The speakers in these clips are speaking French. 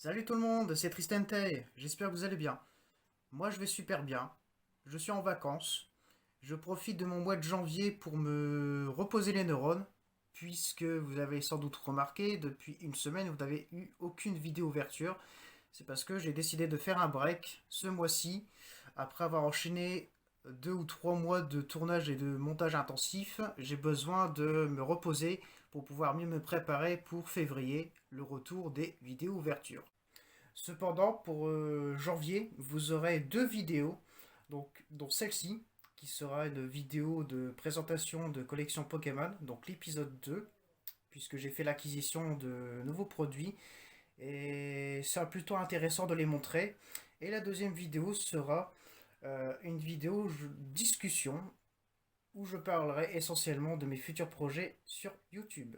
Salut tout le monde, c'est Tristan Tay. J'espère que vous allez bien. Moi je vais super bien. Je suis en vacances. Je profite de mon mois de janvier pour me reposer les neurones, puisque vous avez sans doute remarqué, depuis une semaine, vous n'avez eu aucune vidéo ouverture. C'est parce que j'ai décidé de faire un break ce mois-ci, après avoir enchaîné 2 ou 3 mois de tournage et de montage intensif. J'ai besoin de me reposer pour pouvoir mieux me préparer pour février, le retour des vidéos ouvertures. Cependant, pour janvier, vous aurez 2 vidéos, donc, dont celle-ci, qui sera une vidéo de présentation de collection Pokémon, donc l'épisode 2, puisque j'ai fait l'acquisition de nouveaux produits, et c'est plutôt intéressant de les montrer. Et la deuxième vidéo sera une vidéo discussion, où je parlerai essentiellement de mes futurs projets sur YouTube.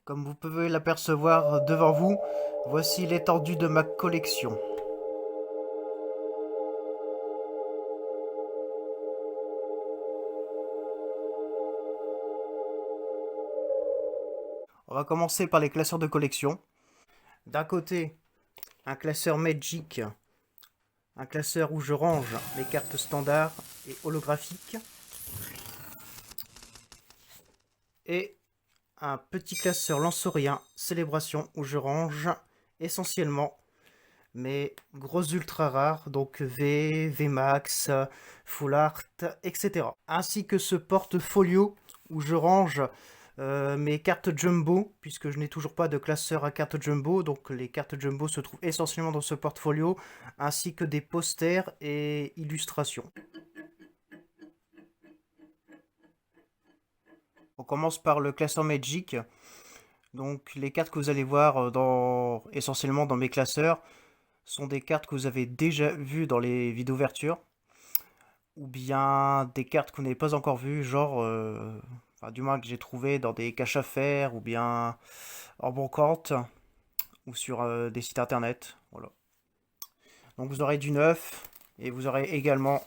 Comme vous pouvez l'apercevoir devant vous, voici l'étendue de ma collection. On va commencer par les classeurs de collection. D'un côté, un classeur Magic, un classeur où je range les cartes standards et holographiques. Et un petit classeur Lanceurien Célébration où je range essentiellement mes grosses ultra rares, donc V, VMAX, Full Art, etc. Ainsi que ce portfolio où je range mes cartes jumbo, puisque je n'ai toujours pas de classeur à cartes jumbo, donc les cartes jumbo se trouvent essentiellement dans ce portfolio, ainsi que des posters et illustrations. On commence par le classeur Magic. Donc les cartes que vous allez voir essentiellement dans mes classeurs sont des cartes que vous avez déjà vues dans les vidéos ouverture, ou bien des cartes que vous n'avez pas encore vues, genre, enfin, du moins que j'ai trouvé dans des caches à faire, ou bien en brocante, ou sur des sites internet. Voilà. Donc vous aurez du neuf, et vous aurez également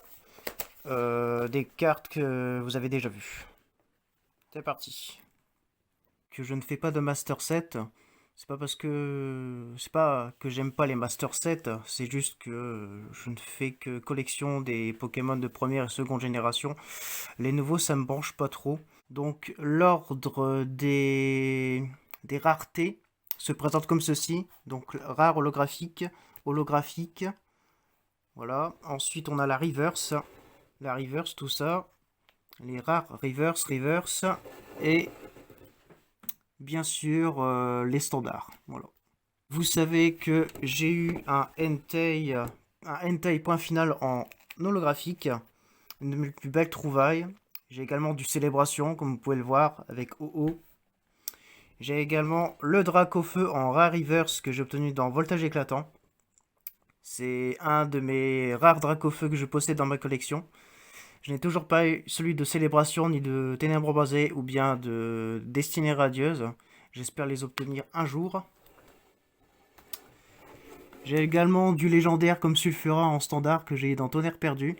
des cartes que vous avez déjà vues. C'est parti. Que je ne fais pas de master set, c'est pas que j'aime pas les master sets, c'est juste que je ne fais que collection des Pokémon de première et seconde génération. Les nouveaux, ça me branche pas trop. Donc l'ordre des raretés se présente comme ceci. Donc rare holographique, holographique. Voilà. Ensuite on a la reverse. La reverse, tout ça. Les rares reverse, reverse. Et bien sûr les standards. Voilà. Vous savez que j'ai eu un Entei point final en holographique, une de mes plus belles trouvailles. J'ai également du Célébration, comme vous pouvez le voir, avec OO. J'ai également le Dracofeu en rare reverse que j'ai obtenu dans Voltage Éclatant. C'est un de mes rares Dracofeu que je possède dans ma collection. Je n'ai toujours pas eu celui de Célébration, ni de Ténèbres Basées, ou bien de Destinée Radieuse. J'espère les obtenir un jour. J'ai également du légendaire comme Sulfura en standard que j'ai dans Tonnerre Perdu.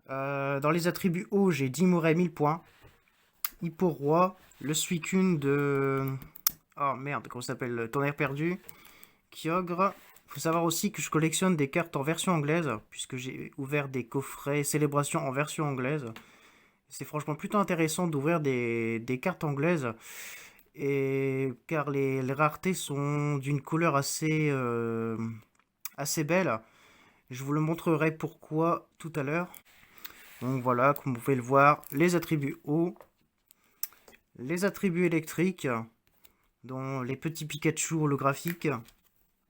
Dans les attributs hauts, j'ai Dimoré 1000 points. Hippo-Roi, le Suicune de... Oh merde, comment ça s'appelle? Tonnerre Perdu. Kyogre. Faut savoir aussi que je collectionne des cartes en version anglaise, puisque j'ai ouvert des coffrets Célébration en version anglaise. C'est franchement plutôt intéressant d'ouvrir des cartes anglaises, car les raretés sont d'une couleur assez belle. Je vous le montrerai pourquoi tout à l'heure. Donc voilà, comme vous pouvez le voir, les attributs hauts, les attributs électriques, dont les petits Pikachu holographiques.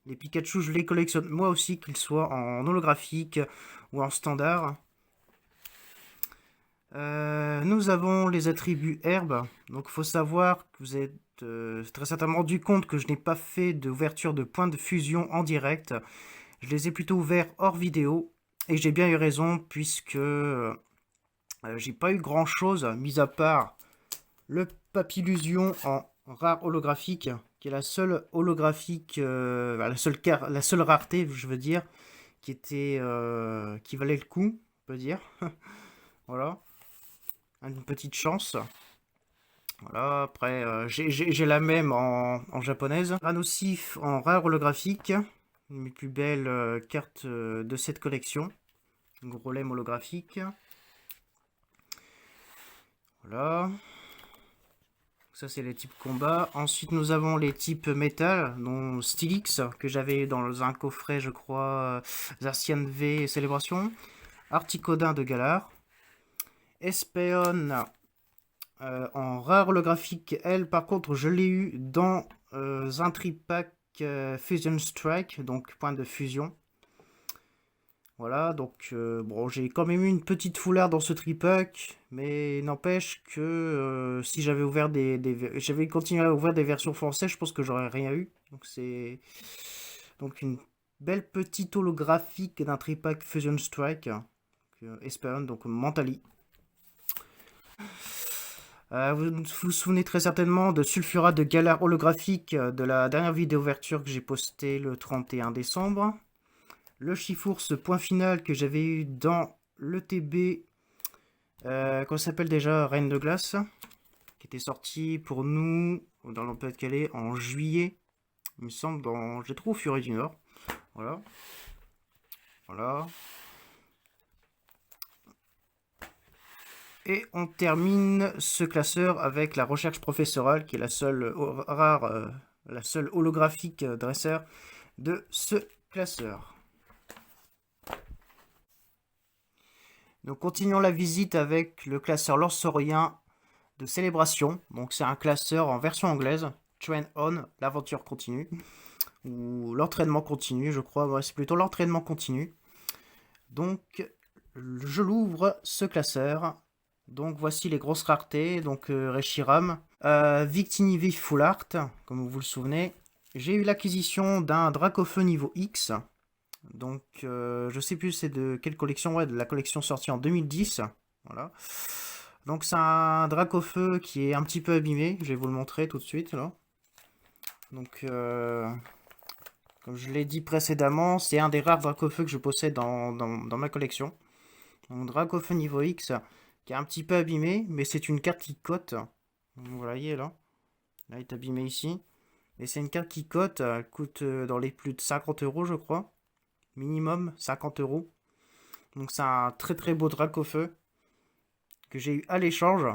Les Pikachu, je les collectionne moi aussi, qu'ils soient en holographique ou en standard. Nous avons les attributs herbe. Donc il faut savoir que vous êtes très certainement rendu compte que je n'ai pas fait d'ouverture de points de fusion en direct. Je les ai plutôt ouverts hors vidéo. Et j'ai bien eu raison, puisque j'ai pas eu grand chose, mis à part le Papillusion en rare holographique, qui est la seule holographique, la seule rareté, je veux dire, qui valait le coup, on peut dire. Voilà, une petite chance. Voilà, après, j'ai la même en japonaise. Ranocif en rare holographique. Mes plus belles cartes de cette collection. Golem holographique. Voilà. Ça, c'est les types combat. Ensuite, nous avons les types métal, dont Stylix, que j'avais dans un coffret, je crois, Zacian V Célébration. Articodin de Galar. Espeon en rare holographique. Elle, par contre, je l'ai eu dans un tripack Fusion Strike, donc point de fusion. Voilà, donc bon, j'ai quand même eu une petite foulard dans ce tripack, mais n'empêche que si j'avais ouvert j'avais continué à ouvrir des versions françaises, je pense que j'aurais rien eu. Donc c'est donc une belle petite holographique d'un tripack Fusion Strike, Esperon, donc Mentally. Vous vous souvenez très certainement de Sulfurat de Galar holographique de la dernière vidéo ouverture que j'ai postée le 31 décembre. Le Chifours point final que j'avais eu dans le TB, qu'on s'appelle déjà Reine de Glace, qui était sorti pour nous dans l'Empire de Calais en juillet, il me semble, dans j'ai trouvé au Furet du Nord. Voilà. Voilà. Et on termine ce classeur avec la recherche professorale, qui est la seule rare, la seule holographique dresseur de ce classeur. Donc continuons la visite avec le classeur lorsorien de Célébration. Donc c'est un classeur en version anglaise, Train On, l'aventure continue, ou l'entraînement continu, je crois. Ouais, c'est plutôt l'entraînement continu. Donc je l'ouvre ce classeur. Donc voici les grosses raretés. Donc Reshiram, Victini Full Art, comme vous le souvenez. J'ai eu l'acquisition d'un Dracofeu niveau X. Donc je sais plus c'est de quelle collection, ouais, de la collection sortie en 2010. Voilà. Donc c'est un Dracofeu qui est un petit peu abîmé. Je vais vous le montrer tout de suite là. Donc comme je l'ai dit précédemment, c'est un des rares Dracofeu que je possède dans ma collection. Donc Dracofeu niveau X qui est un petit peu abîmé, mais c'est une carte qui cote. Vous voyez là. Là il est abîmé ici. Et c'est une carte qui cote, elle coûte dans les plus de 50 € je crois. Minimum 50 €. Donc c'est un très très beau Dracofeu que j'ai eu à l'échange.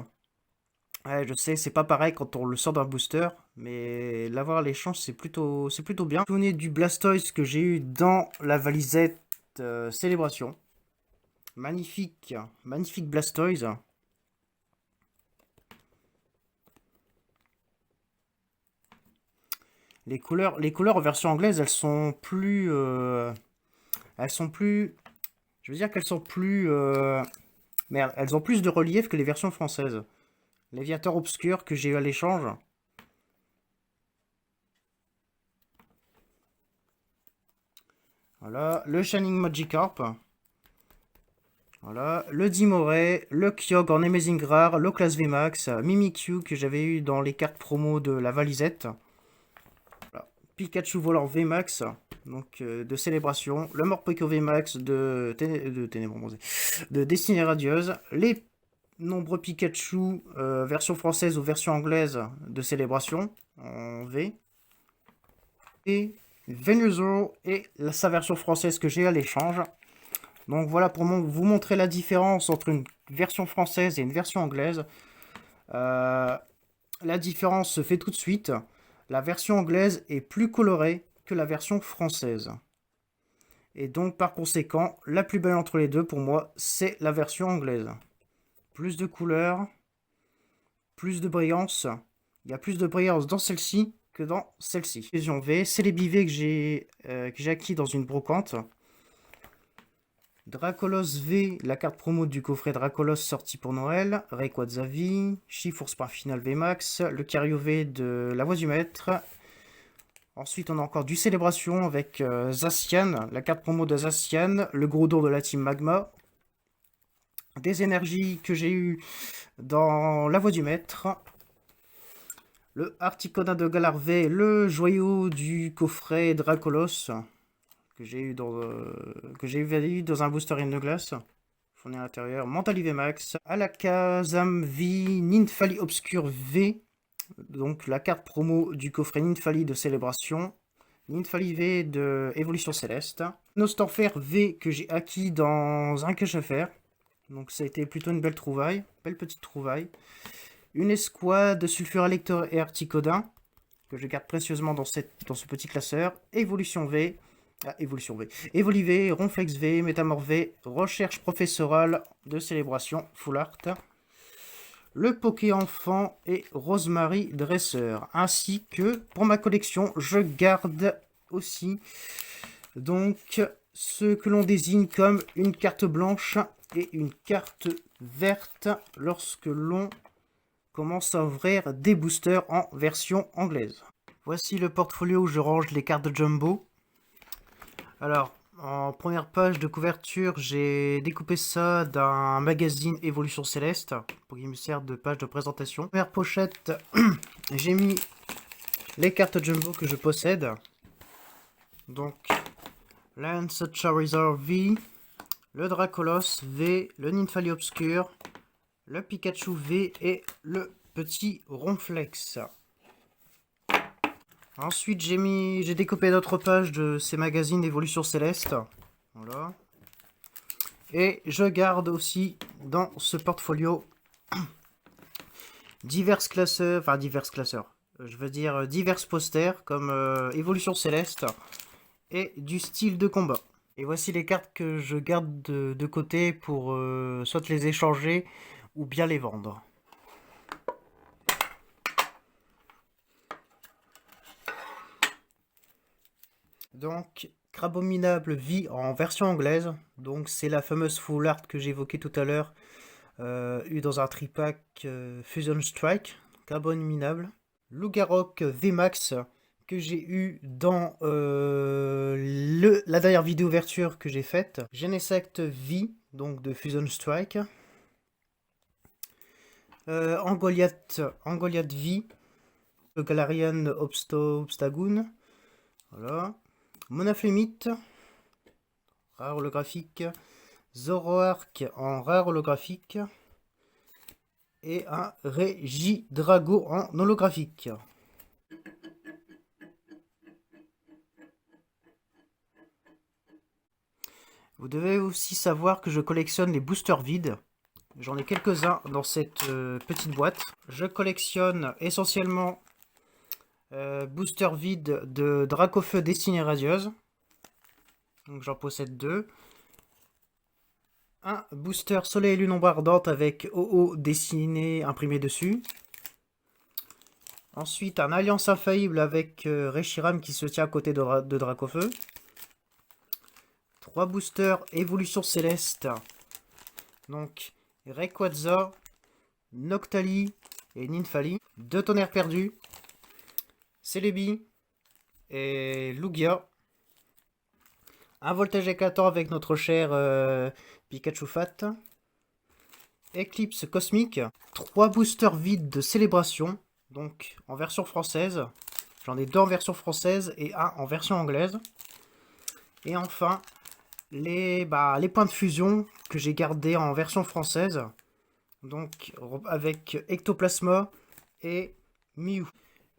Ouais, je sais, c'est pas pareil quand on le sort d'un booster, mais l'avoir à l'échange c'est plutôt bien. Je vous souvenez du Blastoise que j'ai eu dans la valisette Célébration. Magnifique, magnifique Blastoise. Les couleurs en version anglaise, elles sont plus, je veux dire qu'elles sont plus, merde, elles ont plus de relief que les versions françaises. Léviateur obscur que j'ai eu à l'échange. Voilà, le Shining Magikarp. Voilà, le Dimoré, le Kyogre en Amazing Rare, le Class VMAX, Mimikyu que j'avais eu dans les cartes promo de la valisette. Voilà. Pikachu Volant VMAX, donc de Célébration, le Morpeko VMAX de Destinée Radieuse, les nombreux Pikachu version française ou version anglaise de Célébration en V, et Venusaur et sa version française que j'ai à l'échange. Donc voilà pour vous montrer la différence entre une version française et une version anglaise. La différence se fait tout de suite. La version anglaise est plus colorée que la version française. Et donc par conséquent, la plus belle entre les deux pour moi, c'est la version anglaise. Plus de couleurs, plus de brillance. Il y a plus de brillance dans celle-ci que dans celle-ci. Fusion V, c'est les bivets que j'ai acquis dans une brocante. Dracolos V, la carte promo du coffret Dracolos sorti pour Noël. Rayquaza V, Chifours par Final VMAX, le Cario V de la Voix du Maître. Ensuite, on a encore du Célébration avec Zacian, la carte promo de Zacian, le gros dos de la Team Magma. Des énergies que j'ai eu dans la Voix du Maître. Le Articodin de Galar V, le joyau du coffret Dracolos que j'ai eu dans un booster in de glace. fourni à l'intérieur. Mentali VMAX, Alakazam V, Ninfali Obscure V, donc la carte promo du coffret Ninfali de Célébration. Ninfali V de Évolution Céleste. Nostorfer V que j'ai acquis dans un cache à faire. Donc ça a été plutôt une belle trouvaille, belle petite trouvaille. Une escouade de Sulfuralector et Articodin, que je garde précieusement dans ce petit classeur. Évolution V, Évolution V, Evolive, Ronflex V, Métamorph V, Recherche professorale de Célébration, Full Art. Le Poké Enfant et Rosemary Dresseur, ainsi que pour ma collection, je garde aussi donc ce que l'on désigne comme une carte blanche et une carte verte lorsque l'on commence à ouvrir des boosters en version anglaise. Voici le portfolio où je range les cartes de Jumbo. Alors, en première page de couverture, j'ai découpé ça d'un magazine Évolution Céleste pour qu'il me serve de page de présentation. Première pochette, j'ai mis les cartes Jumbo que je possède. Donc, Lance Charizard V, le Dracolos V, le Ninfali Obscure, le Pikachu V et le petit Ronflex. Ensuite, j'ai découpé d'autres pages de ces magazines d'Évolution Céleste. Voilà. Et je garde aussi dans ce portfolio divers classeurs, je veux dire divers posters comme Évolution Céleste et du style de combat. Et voici les cartes que je garde de côté pour soit les échanger ou bien les vendre. Donc, Crabominable vit en version anglaise. Donc, c'est la fameuse full art que j'évoquais tout à l'heure, eu dans un tripack Fusion Strike. Crabominable. Lugarok VMAX que j'ai eu dans la dernière vidéo ouverture que j'ai faite. Genesect V, donc de Fusion Strike. Angoliath V. Galarian Obstagoon. Voilà. Monaflemite, rare holographique. Zoroark en rare holographique. Et un Regidrago en holographique. Vous devez aussi savoir que je collectionne les boosters vides. J'en ai quelques-uns dans cette petite boîte. Je collectionne essentiellement booster vide de Dracofeu Destinée Radieuse. Donc j'en possède 2. Un booster Soleil et Lune Ombre Ardente avec OO dessiné imprimé dessus. Ensuite un Alliance Infaillible avec Reshiram qui se tient à côté de Dracofeu. 3 boosters Évolution Céleste. Donc Rayquaza, Noctali et Ninfali. 2 tonnerres perdus. Celebi et Lugia. Un voltage éclatant avec notre cher Pikachu Fat. Eclipse cosmique. 3 boosters vides de célébration. Donc en version française. J'en ai 2 en version française et 1 en version anglaise. Et enfin, les points de fusion que j'ai gardés en version française. Donc avec Ectoplasma et Mew.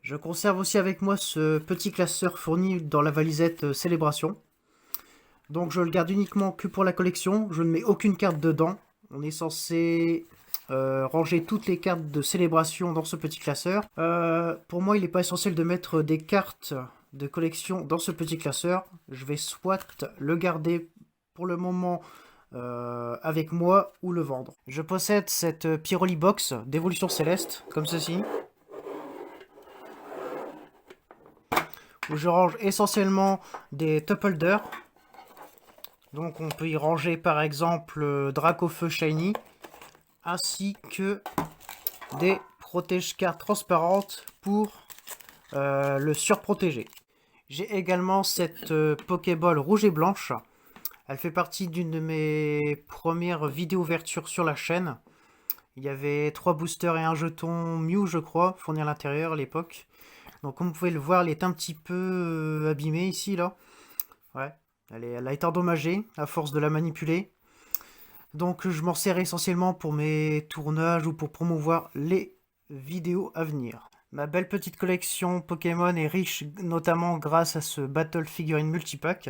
Je conserve aussi avec moi ce petit classeur fourni dans la valisette Célébration. Donc je le garde uniquement que pour la collection. Je ne mets aucune carte dedans. On est censé ranger toutes les cartes de Célébration dans ce petit classeur. Pour moi, il n'est pas essentiel de mettre des cartes de collection dans ce petit classeur. Je vais soit le garder pour le moment avec moi ou le vendre. Je possède cette Pyroli Box d'Évolution Céleste, comme ceci. Où je range essentiellement des top holders. Donc on peut y ranger par exemple Dracofeu Shiny, ainsi que des protège-cartes transparentes pour le surprotéger. J'ai également cette Pokéball rouge et blanche. Elle fait partie d'une de mes premières vidéos ouverture sur la chaîne. Il y avait 3 boosters et un jeton Mew, je crois, fourni à l'intérieur à l'époque. Donc comme vous pouvez le voir, elle est un petit peu abîmée ici, là. Ouais, elle a été endommagée à force de la manipuler. Donc je m'en sers essentiellement pour mes tournages ou pour promouvoir les vidéos à venir. Ma belle petite collection Pokémon est riche notamment grâce à ce Battle Figurine Multipack.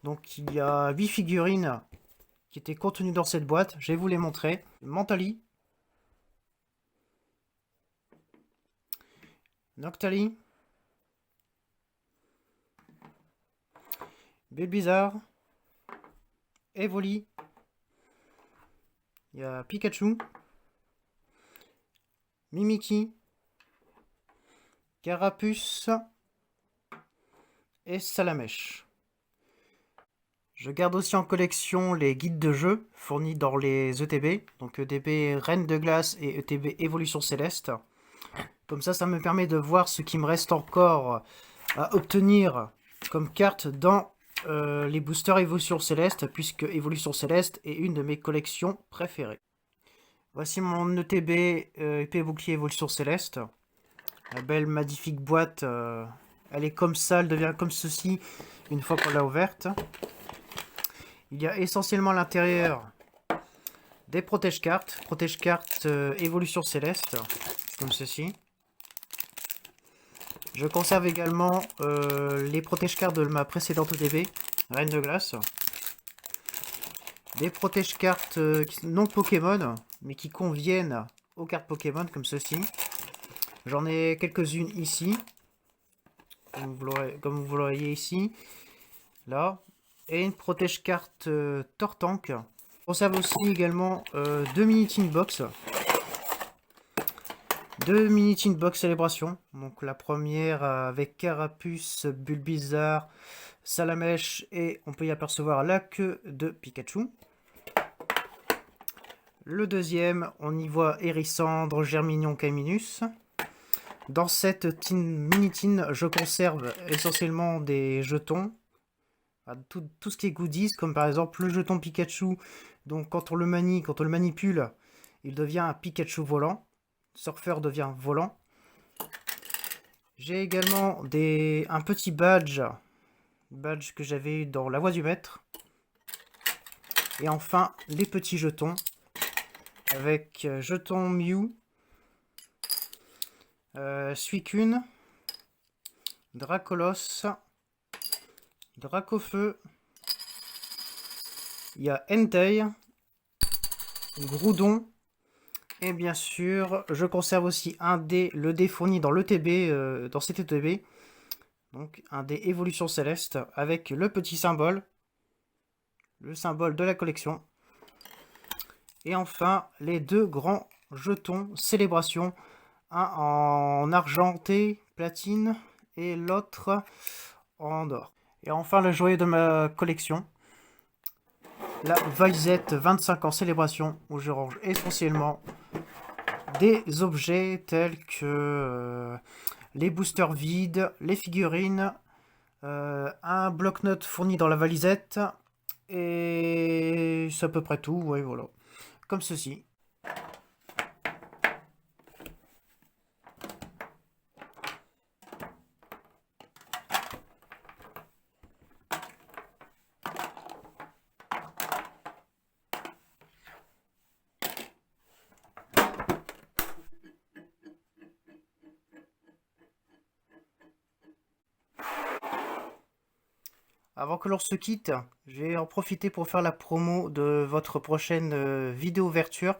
Donc il y a 8 figurines qui étaient contenues dans cette boîte. Je vais vous les montrer. Mentally, Noctali, Bulbizarre, Evoli, il y a Pikachu, Mimikyu, Carapuce et Salamèche. Je garde aussi en collection les guides de jeu fournis dans les ETB, donc ETB Reine de Glace et ETB Évolution Céleste. Comme ça me permet de voir ce qui me reste encore à obtenir comme carte dans les boosters Évolution Céleste, puisque Évolution Céleste est une de mes collections préférées. Voici mon ETB épée bouclier Évolution Céleste. La belle magnifique boîte, elle est comme ça, elle devient comme ceci une fois qu'on l'a ouverte. Il y a essentiellement à l'intérieur des protège-cartes. Protège-cartes Évolution Céleste, comme ceci. Je conserve également les protège-cartes de ma précédente ETB, Reine de Glace. Des protège-cartes non Pokémon, mais qui conviennent aux cartes Pokémon, comme ceci. J'en ai quelques-unes ici, comme vous le voyez ici, là. Et une protège-carte Tortank. Je conserve aussi également deux mini tin box. Deux mini tin box célébration. Donc la première avec Carapuce, Bulbizarre, Salamèche et on peut y apercevoir la queue de Pikachu. Le deuxième, on y voit Hérissandre, Germignon, Caminus. Dans cette mini tin, je conserve essentiellement des jetons. Tout ce qui est goodies, comme par exemple le jeton Pikachu. Donc quand on le manie, quand on le manipule, il devient un Pikachu volant. Surfeur devient volant. J'ai également un petit badge que j'avais eu dans la voie du maître. Et enfin, les petits jetons. Avec jeton Mew, Suicune, Dracolos, Dracofeu, il y a Entei, Groudon, et bien sûr, je conserve aussi le dé fourni dans l'ETB, dans cet ETB, donc un dé Évolution Céleste, avec le petit symbole, le symbole de la collection. Et enfin, les deux grands jetons Célébration, un en argenté, platine, et l'autre en or. Et enfin, le joyau de ma collection, la Visette 25 ans Célébration, où je range essentiellement des objets tels que les boosters vides, les figurines, un bloc-notes fourni dans la valisette, et c'est à peu près tout, ouais, voilà. Comme ceci. Avant que l'on se quitte, je vais en profiter pour faire la promo de votre prochaine vidéo ouverture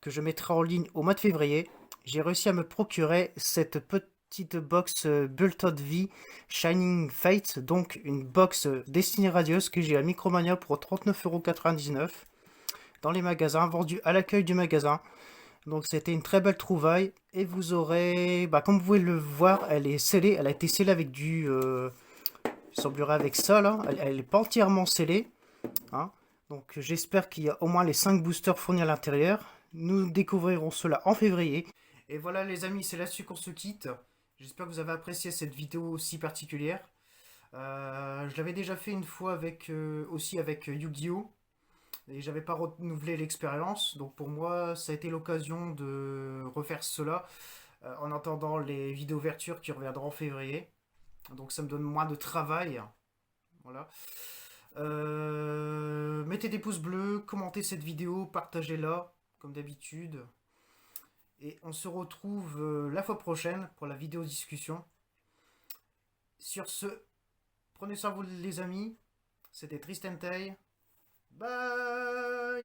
que je mettrai en ligne au mois de février. J'ai réussi à me procurer cette petite box Bultod V Shining Fate, donc une box destinée radieuse que j'ai à Micromania pour 39,99 € dans les magasins, vendue à l'accueil du magasin. Donc c'était une très belle trouvaille et vous aurez, comme vous pouvez le voir, elle est scellée, elle a été scellée avec du... il semblerait avec ça là, elle n'est pas entièrement scellée. Hein. Donc j'espère qu'il y a au moins les 5 boosters fournis à l'intérieur. Nous découvrirons cela en février. Et voilà les amis, c'est là-dessus qu'on se quitte. J'espère que vous avez apprécié cette vidéo aussi particulière. Je l'avais déjà fait une fois aussi avec Yu-Gi-Oh! Et j'avais pas renouvelé l'expérience. Donc pour moi, ça a été l'occasion de refaire cela en attendant les vidéos ouvertures qui reviendront en février. Donc ça me donne moins de travail. Voilà. Mettez des pouces bleus, commentez cette vidéo, partagez-la, comme d'habitude. Et on se retrouve la fois prochaine pour la vidéo discussion. Sur ce, prenez soin de vous les amis. C'était Tristan Tay. Bye.